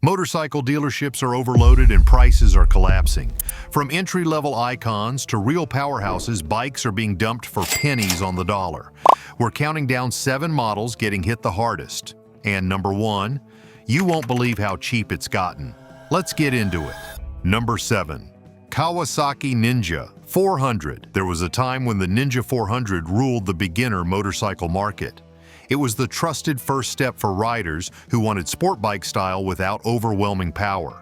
Motorcycle dealerships are overloaded and prices are collapsing. From entry-level icons to real powerhouses, bikes are being dumped for pennies on the dollar. We're counting down 7 models getting hit the hardest. And number 1, you won't believe how cheap it's gotten. Let's get into it. Number 7. Kawasaki Ninja 400. There was a time when the Ninja 400 ruled the beginner motorcycle market. It was the trusted first step for riders who wanted sport bike style without overwhelming power.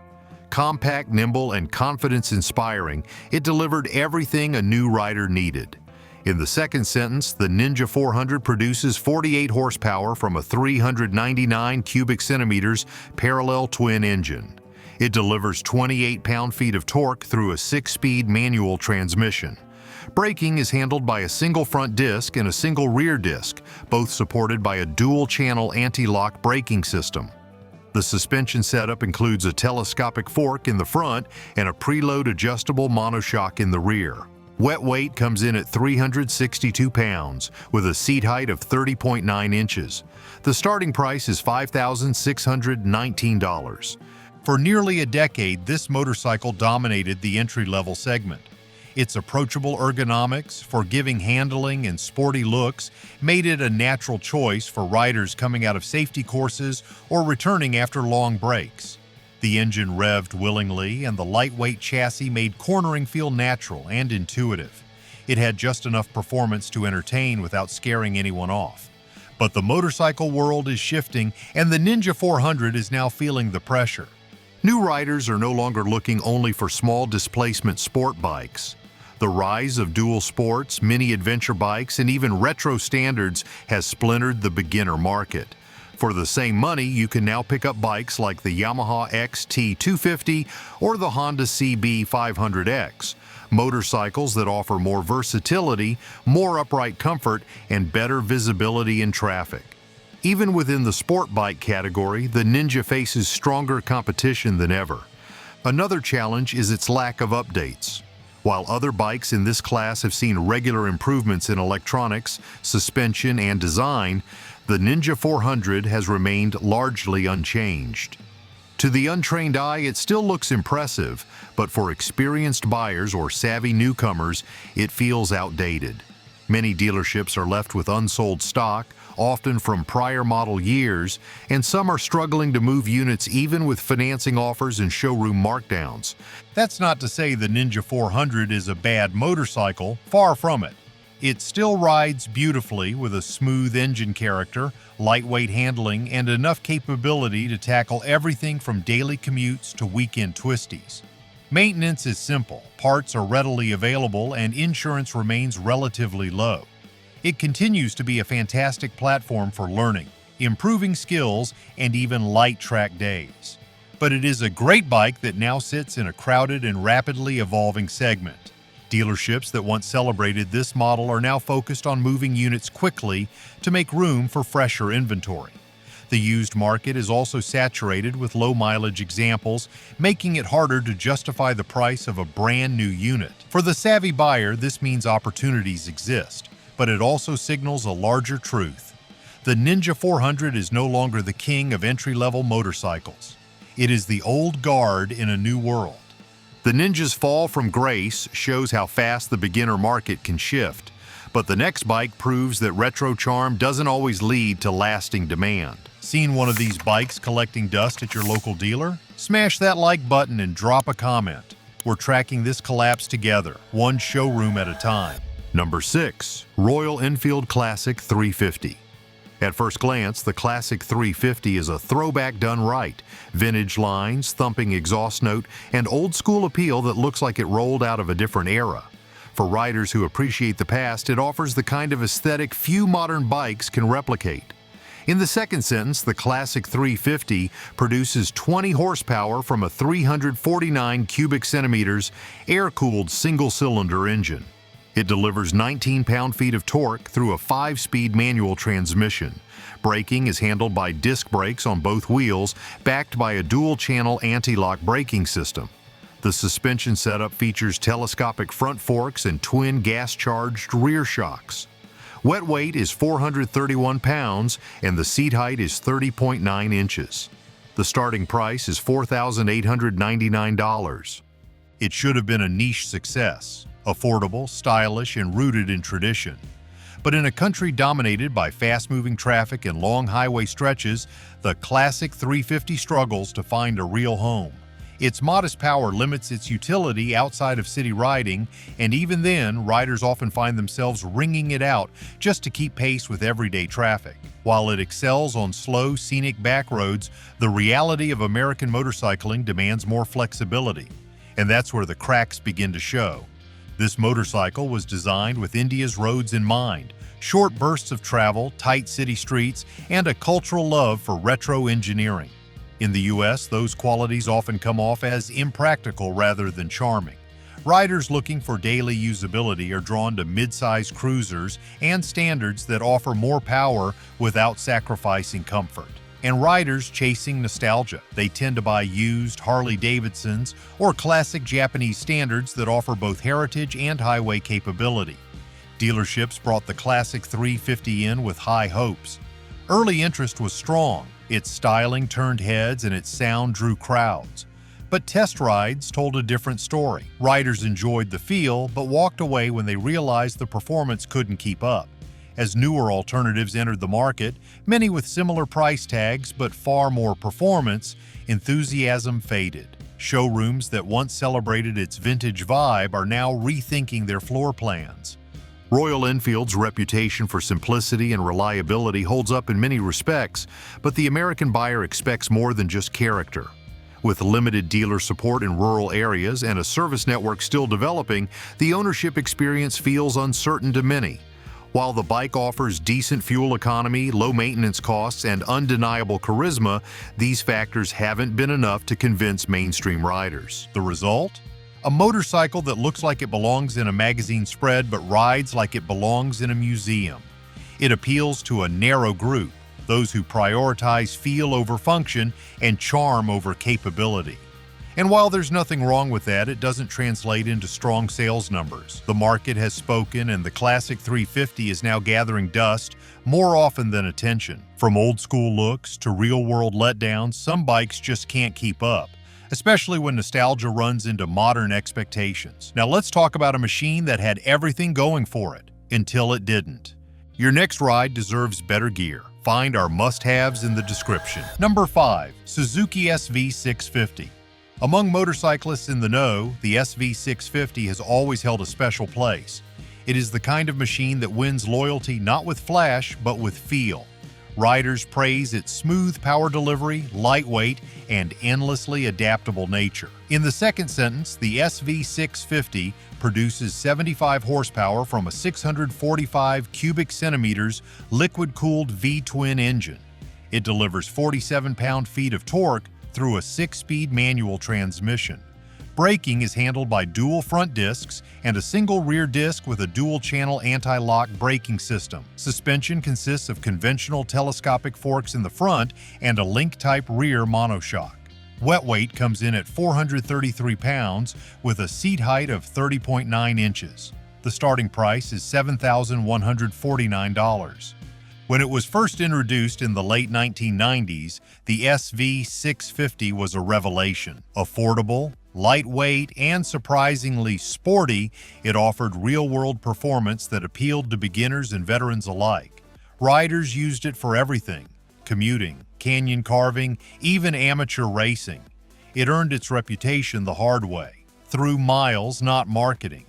Compact, nimble, and confidence-inspiring, it delivered everything a new rider needed. In the second sentence, the Ninja 400 produces 48 horsepower from a 399 cubic centimeters parallel twin engine. It delivers 28 pound-feet of torque through a 6-speed manual transmission. Braking is handled by a single front disc and a single rear disc, both supported by a dual-channel anti-lock braking system. The suspension setup includes a telescopic fork in the front and a preload adjustable monoshock in the rear. Wet weight comes in at 362 pounds, with a seat height of 30.9 inches. The starting price is $5,619. For nearly a decade, this motorcycle dominated the entry-level segment. Its approachable ergonomics, forgiving handling, and sporty looks made it a natural choice for riders coming out of safety courses or returning after long breaks. The engine revved willingly, and the lightweight chassis made cornering feel natural and intuitive. It had just enough performance to entertain without scaring anyone off. But the motorcycle world is shifting, and the Ninja 400 is now feeling the pressure. New riders are no longer looking only for small displacement sport bikes. The rise of dual sports, mini adventure bikes, and even retro standards has splintered the beginner market. For the same money, you can now pick up bikes like the Yamaha XT250 or the Honda CB500X, motorcycles that offer more versatility, more upright comfort, and better visibility in traffic. Even within the sport bike category, the Ninja faces stronger competition than ever. Another challenge is its lack of updates. While other bikes in this class have seen regular improvements in electronics, suspension, and design, the Ninja 400 has remained largely unchanged. To the untrained eye, it still looks impressive, but for experienced buyers or savvy newcomers, it feels outdated. Many dealerships are left with unsold stock, often from prior model years, and some are struggling to move units even with financing offers and showroom markdowns. That's not to say the Ninja 400 is a bad motorcycle, far from it. It still rides beautifully with a smooth engine character, lightweight handling, and enough capability to tackle everything from daily commutes to weekend twisties. Maintenance is simple, parts are readily available, and insurance remains relatively low. It continues to be a fantastic platform for learning, improving skills, and even light track days. But it is a great bike that now sits in a crowded and rapidly evolving segment. Dealerships that once celebrated this model are now focused on moving units quickly to make room for fresher inventory. The used market is also saturated with low-mileage examples, making it harder to justify the price of a brand new unit. For the savvy buyer, this means opportunities exist, but it also signals a larger truth. The Ninja 400 is no longer the king of entry-level motorcycles. It is the old guard in a new world. The Ninja's fall from grace shows how fast the beginner market can shift, but the next bike proves that retro charm doesn't always lead to lasting demand. Seen one of these bikes collecting dust at your local dealer? Smash that like button and drop a comment. We're tracking this collapse together, one showroom at a time. Number 6. Royal Enfield Classic 350. At first glance, the Classic 350 is a throwback done right. Vintage lines, thumping exhaust note, and old-school appeal that looks like it rolled out of a different era. For riders who appreciate the past, it offers the kind of aesthetic few modern bikes can replicate. In the second sentence, the Classic 350 produces 20 horsepower from a 349 cubic centimeters air-cooled single-cylinder engine. It delivers 19 pound-feet of torque through a 5-speed manual transmission. Braking is handled by disc brakes on both wheels, backed by a dual-channel anti-lock braking system. The suspension setup features telescopic front forks and twin gas-charged rear shocks. Wet weight is 431 pounds, and the seat height is 30.9 inches. The starting price is $4,899. It should have been a niche success, affordable, stylish, and rooted in tradition. But in a country dominated by fast-moving traffic and long highway stretches, the classic 350 struggles to find a real home. Its modest power limits its utility outside of city riding, and even then, riders often find themselves wringing it out just to keep pace with everyday traffic. While it excels on slow, scenic back roads, the reality of American motorcycling demands more flexibility, and that's where the cracks begin to show. This motorcycle was designed with India's roads in mind: short bursts of travel, tight city streets, and a cultural love for retro engineering. In the US, those qualities often come off as impractical rather than charming. Riders looking for daily usability are drawn to mid-size cruisers and standards that offer more power without sacrificing comfort. And riders chasing nostalgia, they tend to buy used Harley Davidsons or classic Japanese standards that offer both heritage and highway capability. Dealerships brought the classic 350 in with high hopes. Early interest was strong. Its styling turned heads and its sound drew crowds. But test rides told a different story. Riders enjoyed the feel, but walked away when they realized the performance couldn't keep up. As newer alternatives entered the market, many with similar price tags but far more performance, enthusiasm faded. Showrooms that once celebrated its vintage vibe are now rethinking their floor plans. Royal Enfield's reputation for simplicity and reliability holds up in many respects, but the American buyer expects more than just character. With limited dealer support in rural areas and a service network still developing, the ownership experience feels uncertain to many. While the bike offers decent fuel economy, low maintenance costs, and undeniable charisma, these factors haven't been enough to convince mainstream riders. The result? A motorcycle that looks like it belongs in a magazine spread but rides like it belongs in a museum. It appeals to a narrow group, those who prioritize feel over function and charm over capability. And while there's nothing wrong with that, it doesn't translate into strong sales numbers. The market has spoken, and the classic 350 is now gathering dust more often than attention. From old-school looks to real-world letdowns, some bikes just can't keep up, especially when nostalgia runs into modern expectations. Now let's talk about a machine that had everything going for it, until it didn't. Your next ride deserves better gear. Find our must-haves in the description. Number 5. Suzuki SV650. Among motorcyclists in the know, the SV650 has always held a special place. It is the kind of machine that wins loyalty not with flash, but with feel. Riders praise its smooth power delivery, lightweight, and endlessly adaptable nature. In the second sentence, the SV650 produces 75 horsepower from a 645 cubic centimeters liquid-cooled V-twin engine. It delivers 47 pound-feet of torque through a 6-speed manual transmission. Braking is handled by dual front discs and a single rear disc with a dual-channel anti-lock braking system. Suspension consists of conventional telescopic forks in the front and a link-type rear monoshock. Wet weight comes in at 433 pounds with a seat height of 30.9 inches. The starting price is $7,149. When it was first introduced in the late 1990s, the SV650 was a revelation. Affordable, lightweight, and surprisingly sporty, it offered real-world performance that appealed to beginners and veterans alike. Riders used it for everything: commuting, canyon carving, even amateur racing. It earned its reputation the hard way, through miles, not marketing.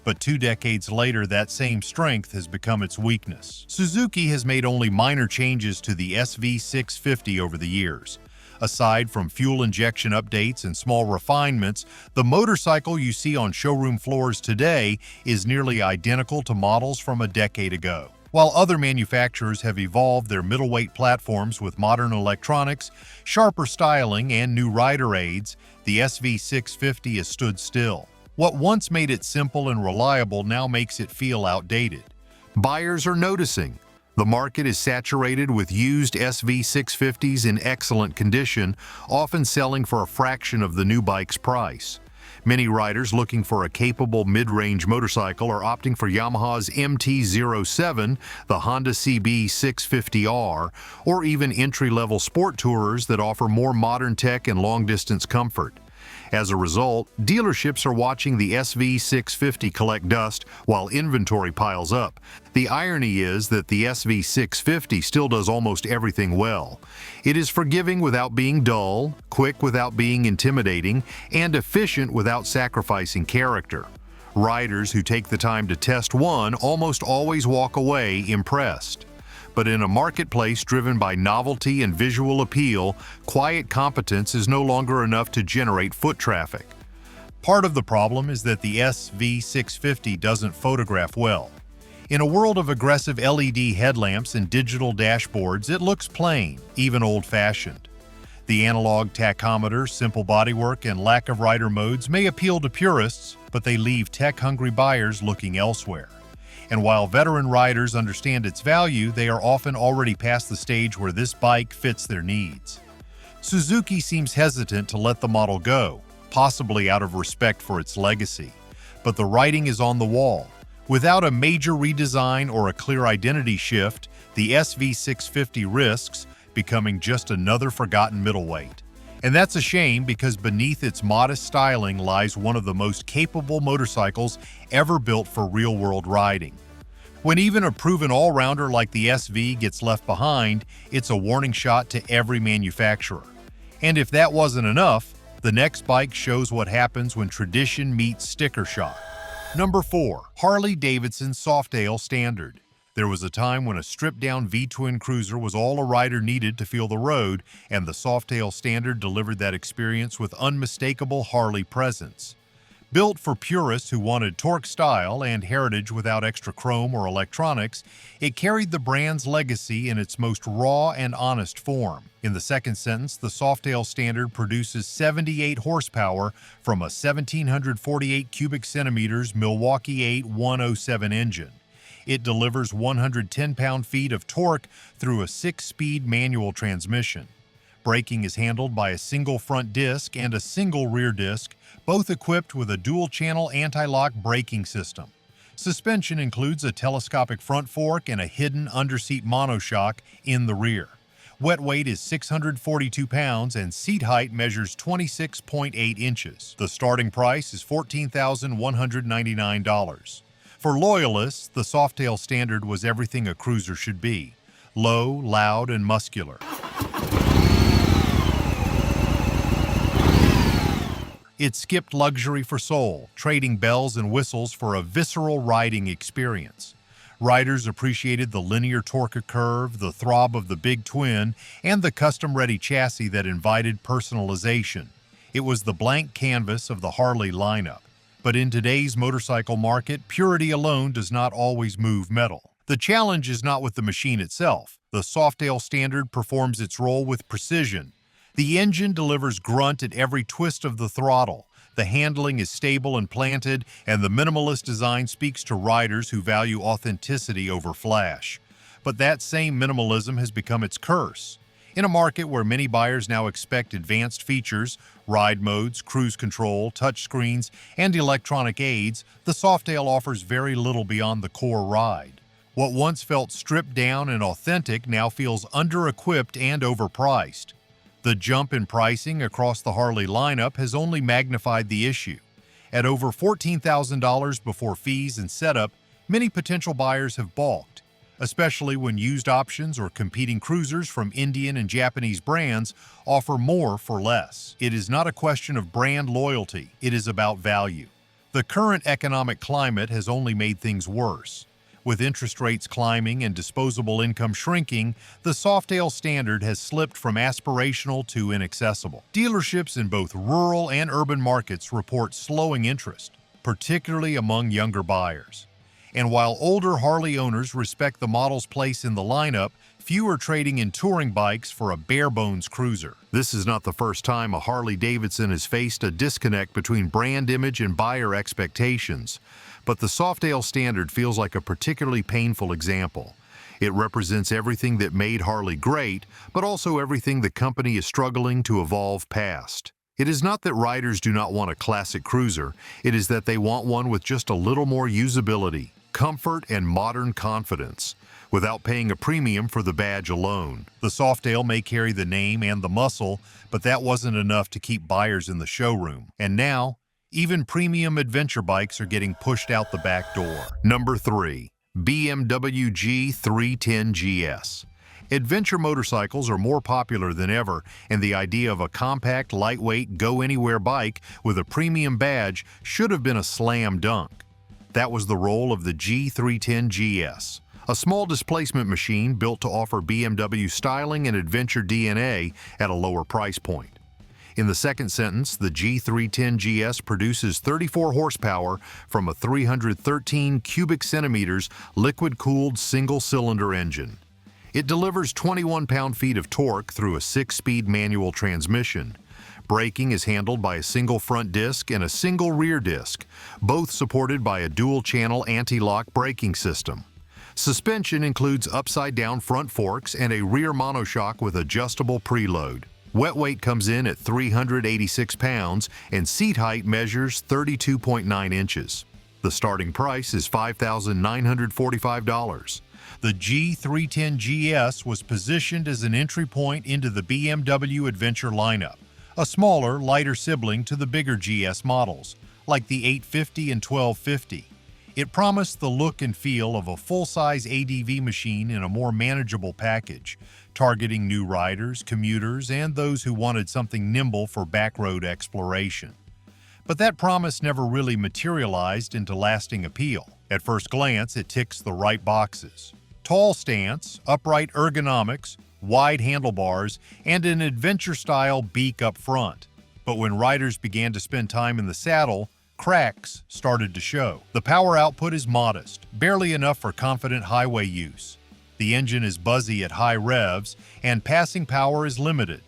But 2 decades later, that same strength has become its weakness. Suzuki has made only minor changes to the SV650 over the years. Aside from fuel injection updates and small refinements, the motorcycle you see on showroom floors today is nearly identical to models from a decade ago. While other manufacturers have evolved their middleweight platforms with modern electronics, sharper styling, and new rider aids, the SV650 has stood still. What once made it simple and reliable now makes it feel outdated. Buyers are noticing. The market is saturated with used SV650s in excellent condition, often selling for a fraction of the new bike's price. Many riders looking for a capable mid-range motorcycle are opting for Yamaha's MT-07, the Honda CB 650R, or even entry-level sport tourers that offer more modern tech and long-distance comfort. As a result, dealerships are watching the SV650 collect dust while inventory piles up. The irony is that the SV650 still does almost everything well. It is forgiving without being dull, quick without being intimidating, and efficient without sacrificing character. Riders who take the time to test one almost always walk away impressed. But in a marketplace driven by novelty and visual appeal, quiet competence is no longer enough to generate foot traffic. Part of the problem is that the SV650 doesn't photograph well. In a world of aggressive LED headlamps and digital dashboards, it looks plain, even old-fashioned. The analog tachometer, simple bodywork, and lack of rider modes may appeal to purists, but they leave tech-hungry buyers looking elsewhere. And while veteran riders understand its value, they are often already past the stage where this bike fits their needs. Suzuki seems hesitant to let the model go, possibly out of respect for its legacy. But the writing is on the wall. Without a major redesign or a clear identity shift, the SV650 risks becoming just another forgotten middleweight. And that's a shame, because beneath its modest styling lies one of the most capable motorcycles ever built for real-world riding. When even a proven all-rounder like the SV gets left behind, it's a warning shot to every manufacturer. And if that wasn't enough, the next bike shows what happens when tradition meets sticker shock. Number 4. Harley-Davidson Softail Standard. There was a time when a stripped-down V-twin cruiser was all a rider needed to feel the road, and the Softail Standard delivered that experience with unmistakable Harley presence. Built for purists who wanted torque style and heritage without extra chrome or electronics, it carried the brand's legacy in its most raw and honest form. In the second sentence, the Softail Standard produces 78 horsepower from a 1,748 cubic centimeters Milwaukee 8 107 engine. It delivers 110 pound-feet of torque through a 6-speed manual transmission. Braking is handled by a single front disc and a single rear disc, both equipped with a dual-channel anti-lock braking system. Suspension includes a telescopic front fork and a hidden underseat monoshock in the rear. Wet weight is 642 pounds and seat height measures 26.8 inches. The starting price is $14,199. For loyalists, the Softail Standard was everything a cruiser should be: low, loud, and muscular. It skipped luxury for soul, trading bells and whistles for a visceral riding experience. Riders appreciated the linear torque curve, the throb of the big twin, and the custom-ready chassis that invited personalization. It was the blank canvas of the Harley lineup. But in today's motorcycle market, purity alone does not always move metal. The challenge is not with the machine itself. The Softail Standard performs its role with precision. The engine delivers grunt at every twist of the throttle. The handling is stable and planted, and the minimalist design speaks to riders who value authenticity over flash. But that same minimalism has become its curse. In a market where many buyers now expect advanced features, ride modes, cruise control, touchscreens, and electronic aids, the Softail offers very little beyond the core ride. What once felt stripped down and authentic now feels under-equipped and overpriced. The jump in pricing across the Harley lineup has only magnified the issue. At over $14,000 before fees and setup, many potential buyers have balked, especially when used options or competing cruisers from Indian and Japanese brands offer more for less. It is not a question of brand loyalty, it is about value. The current economic climate has only made things worse. With interest rates climbing and disposable income shrinking, the Softail Standard has slipped from aspirational to inaccessible. Dealerships in both rural and urban markets report slowing interest, particularly among younger buyers. And while older Harley owners respect the model's place in the lineup, few are trading in touring bikes for a bare-bones cruiser. This is not the first time a Harley-Davidson has faced a disconnect between brand image and buyer expectations. But the Softail Standard feels like a particularly painful example. It represents everything that made Harley great, but also everything the company is struggling to evolve past. It is not that riders do not want a classic cruiser, it is that they want one with just a little more usability, comfort, and modern confidence, without paying a premium for the badge alone. The Softail may carry the name and the muscle, but that wasn't enough to keep buyers in the showroom. And now, even premium adventure bikes are getting pushed out the back door. Number 3. BMW G310 GS. Adventure motorcycles are more popular than ever, and the idea of a compact, lightweight, go-anywhere bike with a premium badge should have been a slam dunk. That was the role of the G310 GS, a small displacement machine built to offer BMW styling and adventure DNA at a lower price point. In the second sentence, the G310 GS produces 34 horsepower from a 313 cubic centimeters liquid-cooled single-cylinder engine. It delivers 21 pound-feet of torque through a 6-speed manual transmission. Braking is handled by a single front disc and a single rear disc, both supported by a dual-channel anti-lock braking system. Suspension includes upside-down front forks and a rear monoshock with adjustable preload. Wet weight comes in at 386 pounds and seat height measures 32.9 inches. The starting price is $5,945. The G310 GS was positioned as an entry point into the BMW Adventure lineup, a smaller, lighter sibling to the bigger GS models, like the 850 and 1250. It promised the look and feel of a full-size ADV machine in a more manageable package, targeting new riders, commuters, and those who wanted something nimble for backroad exploration. But that promise never really materialized into lasting appeal. At first glance, it ticks the right boxes. Tall stance, upright ergonomics, wide handlebars, and an adventure-style beak up front. But when riders began to spend time in the saddle, cracks started to show. The power output is modest, barely enough for confident highway use. The engine is buzzy at high revs, and passing power is limited.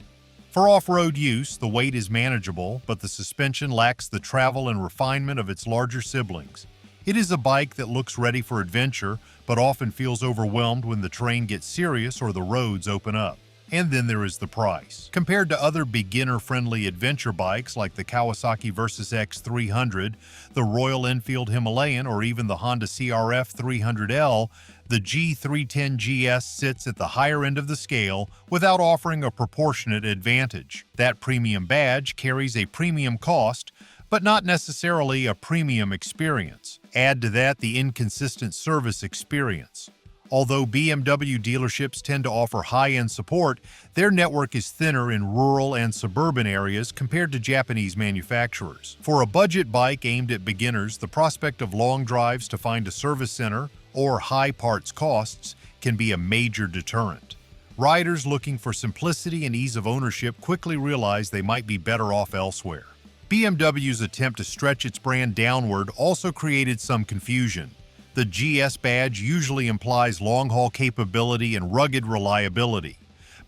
For off-road use, the weight is manageable, but the suspension lacks the travel and refinement of its larger siblings. It is a bike that looks ready for adventure, but often feels overwhelmed when the terrain gets serious or the roads open up. And then there is the price. Compared to other beginner-friendly adventure bikes like the Kawasaki Versys X300, the Royal Enfield Himalayan, or even the Honda CRF 300L, the G310 GS sits at the higher end of the scale without offering a proportionate advantage. That premium badge carries a premium cost, but not necessarily a premium experience. Add to that the inconsistent service experience. Although BMW dealerships tend to offer high-end support, their network is thinner in rural and suburban areas compared to Japanese manufacturers. For a budget bike aimed at beginners, the prospect of long drives to find a service center or high parts costs can be a major deterrent. Riders looking for simplicity and ease of ownership quickly realize they might be better off elsewhere. BMW's attempt to stretch its brand downward also created some confusion. The GS badge usually implies long-haul capability and rugged reliability,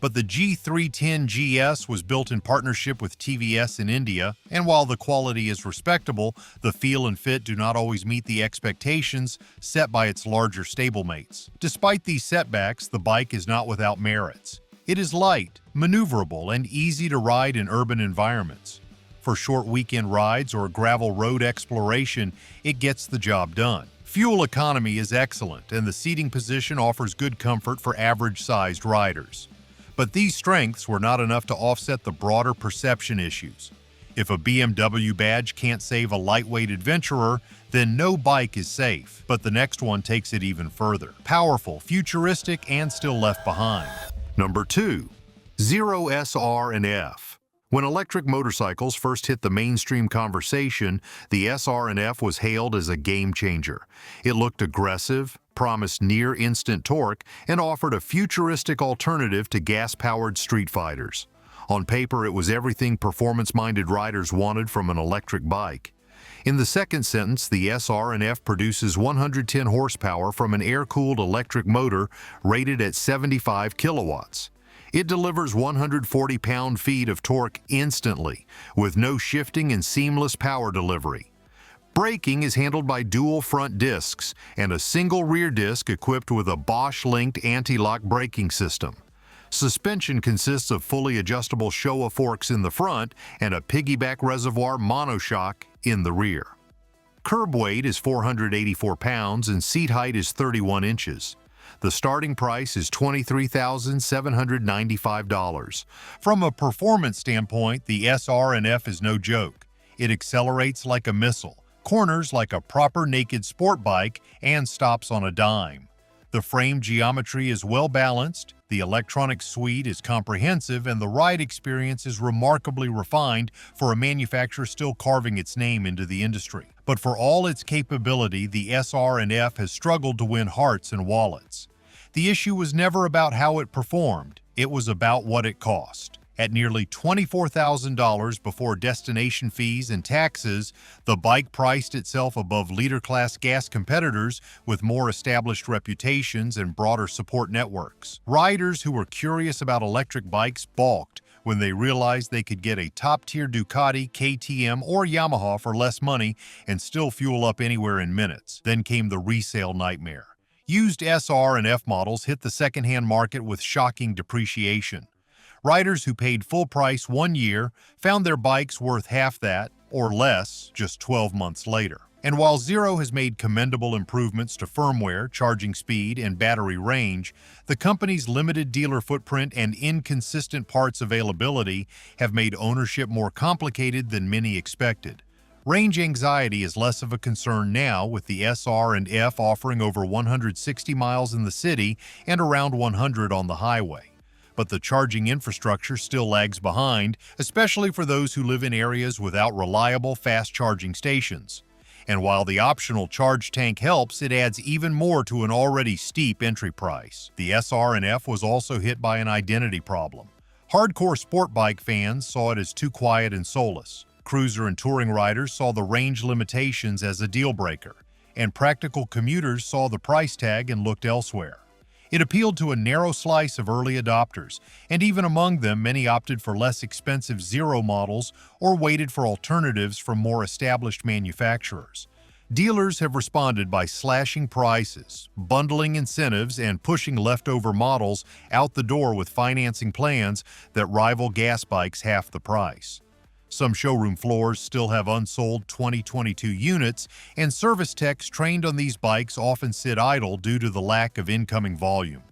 but the G310 GS was built in partnership with TVS in India, and while the quality is respectable, the feel and fit do not always meet the expectations set by its larger stablemates. Despite these setbacks, the bike is not without merits. It is light, maneuverable, and easy to ride in urban environments. For short weekend rides or gravel road exploration, it gets the job done. Fuel economy is excellent, and the seating position offers good comfort for average-sized riders. But these strengths were not enough to offset the broader perception issues. If a BMW badge can't save a lightweight adventurer, then no bike is safe. But the next one takes it even further. Powerful, futuristic, and still left behind. Number 2. Zero SR and F. When electric motorcycles first hit the mainstream conversation, the SR&F was hailed as a game-changer. It looked aggressive, promised near-instant torque, and offered a futuristic alternative to gas-powered street fighters. On paper, it was everything performance-minded riders wanted from an electric bike. In the second sentence, the SR&F produces 110 horsepower from an air-cooled electric motor rated at 75 kilowatts. It delivers 140 pound-feet of torque instantly, with no shifting and seamless power delivery. Braking is handled by dual front discs and a single rear disc equipped with a Bosch-linked anti-lock braking system. Suspension consists of fully adjustable Showa forks in the front and a piggyback reservoir monoshock in the rear. Curb weight is 484 pounds and seat height is 31 inches. The starting price is $23,795. From a performance standpoint, the SR&F is no joke. It accelerates like a missile, corners like a proper naked sport bike, and stops on a dime. The frame geometry is well balanced, the electronic suite is comprehensive, and the ride experience is remarkably refined for a manufacturer still carving its name into the industry. But for all its capability, the SR&F has struggled to win hearts and wallets. The issue was never about how it performed, it was about what it cost. At nearly $24,000 before destination fees and taxes, the bike priced itself above leader-class gas competitors with more established reputations and broader support networks. Riders who were curious about electric bikes balked when they realized they could get a top-tier Ducati, KTM, or Yamaha for less money and still fuel up anywhere in minutes. Then came the resale nightmare. Used SR and F models hit the secondhand market with shocking depreciation. Riders who paid full price 1 year found their bikes worth half that, or less, just 12 months later. And while Zero has made commendable improvements to firmware, charging speed, and battery range, the company's limited dealer footprint and inconsistent parts availability have made ownership more complicated than many expected. Range anxiety is less of a concern now, with the SR and F offering over 160 miles in the city and around 100 on the highway. But the charging infrastructure still lags behind, especially for those who live in areas without reliable fast charging stations. And while the optional charge tank helps, it adds even more to an already steep entry price. The SR&F was also hit by an identity problem. Hardcore sport bike fans saw it as too quiet and soulless. Cruiser and touring riders saw the range limitations as a deal breaker, and practical commuters saw the price tag and looked elsewhere. It appealed to a narrow slice of early adopters, and even among them, many opted for less expensive Zero models or waited for alternatives from more established manufacturers. Dealers have responded by slashing prices, bundling incentives, and pushing leftover models out the door with financing plans that rival gas bikes half the price. Some showroom floors still have unsold 2022 units, and service techs trained on these bikes often sit idle due to the lack of incoming volume.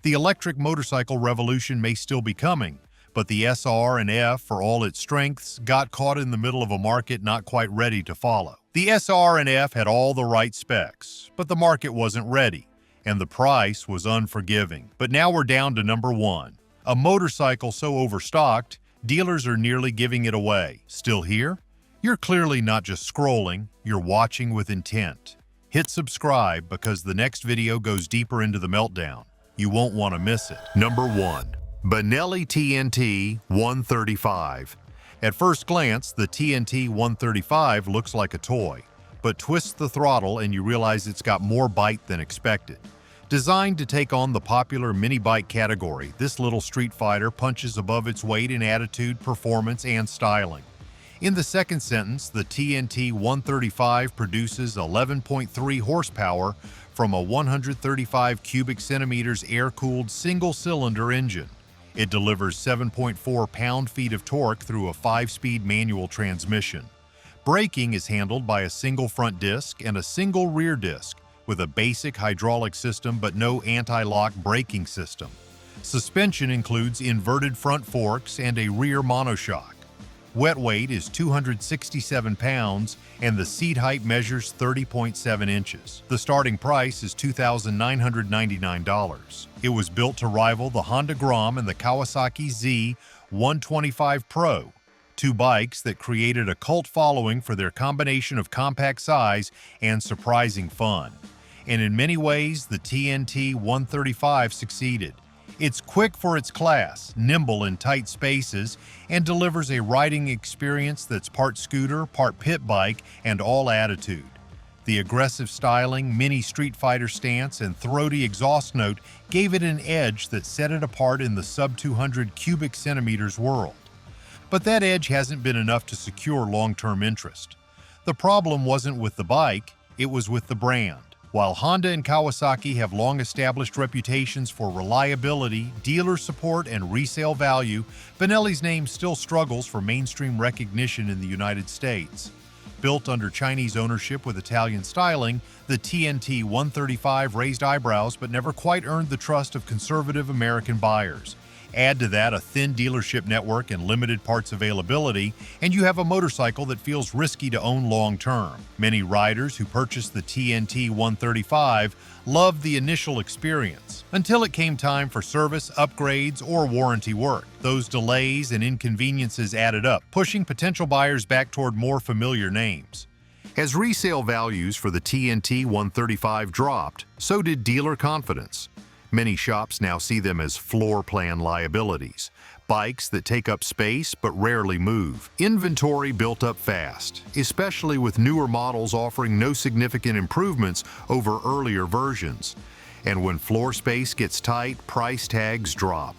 The electric motorcycle revolution may still be coming, but the SR and F, for all its strengths, got caught in the middle of a market not quite ready to follow. The SR and F had all the right specs, but the market wasn't ready, and the price was unforgiving. But now we're down to number 1, a motorcycle so overstocked, dealers are nearly giving it away. Still here? You're clearly not just scrolling, you're watching with intent. Hit subscribe because the next video goes deeper into the meltdown. You won't want to miss it. Number 1. Benelli TNT 135. At first glance, the TNT 135 looks like a toy, but twist the throttle and you realize it's got more bite than expected. Designed to take on the popular mini bike category, this little street fighter punches above its weight in attitude, performance, and styling. In the second sentence, the TNT 135 produces 11.3 horsepower from a 135 cubic centimeters air-cooled single-cylinder engine. It delivers 7.4 pound-feet of torque through a 5-speed manual transmission. Braking is handled by a single front disc and a single rear disc, with a basic hydraulic system but no anti-lock braking system. Suspension includes inverted front forks and a rear monoshock. Wet weight is 267 pounds and the seat height measures 30.7 inches. The starting price is $2,999. It was built to rival the Honda Grom and the Kawasaki Z125 Pro, two bikes that created a cult following for their combination of compact size and surprising fun. And in many ways, the TNT 135 succeeded. It's quick for its class, nimble in tight spaces, and delivers a riding experience that's part scooter, part pit bike, and all attitude. The aggressive styling, mini Street Fighter stance, and throaty exhaust note gave it an edge that set it apart in the sub-200 cubic centimeters world. But that edge hasn't been enough to secure long-term interest. The problem wasn't with the bike, it was with the brand. While Honda and Kawasaki have long established reputations for reliability, dealer support, and resale value, Benelli's name still struggles for mainstream recognition in the United States. Built under Chinese ownership with Italian styling, the TNT 135 raised eyebrows but never quite earned the trust of conservative American buyers. Add to that a thin dealership network and limited parts availability, and you have a motorcycle that feels risky to own long-term. Many riders who purchased the TNT 135 loved the initial experience, until it came time for service, upgrades, or warranty work. Those delays and inconveniences added up, pushing potential buyers back toward more familiar names. As resale values for the TNT 135 dropped, so did dealer confidence. Many shops now see them as floor plan liabilities, bikes that take up space but rarely move. Inventory built up fast, especially with newer models offering no significant improvements over earlier versions. And when floor space gets tight, price tags drop.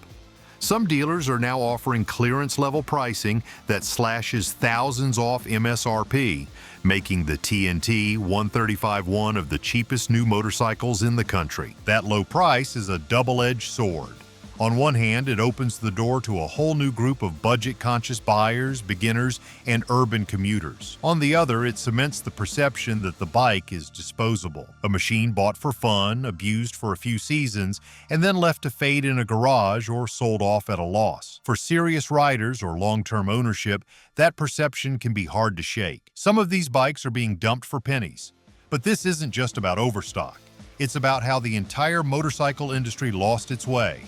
Some dealers are now offering clearance-level pricing that slashes thousands off MSRP, making the TNT 135 one of the cheapest new motorcycles in the country. That low price is a double-edged sword. On one hand, it opens the door to a whole new group of budget-conscious buyers, beginners, and urban commuters. On the other, it cements the perception that the bike is disposable, a machine bought for fun, abused for a few seasons, and then left to fade in a garage or sold off at a loss. For serious riders or long-term ownership, that perception can be hard to shake. Some of these bikes are being dumped for pennies. But this isn't just about overstock. It's about how the entire motorcycle industry lost its way.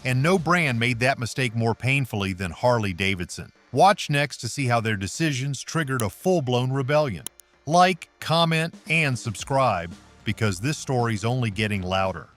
And no brand made that mistake more painfully than Harley-Davidson. Watch next to see how their decisions triggered a full-blown rebellion. Like, comment, and subscribe, because this story's only getting louder.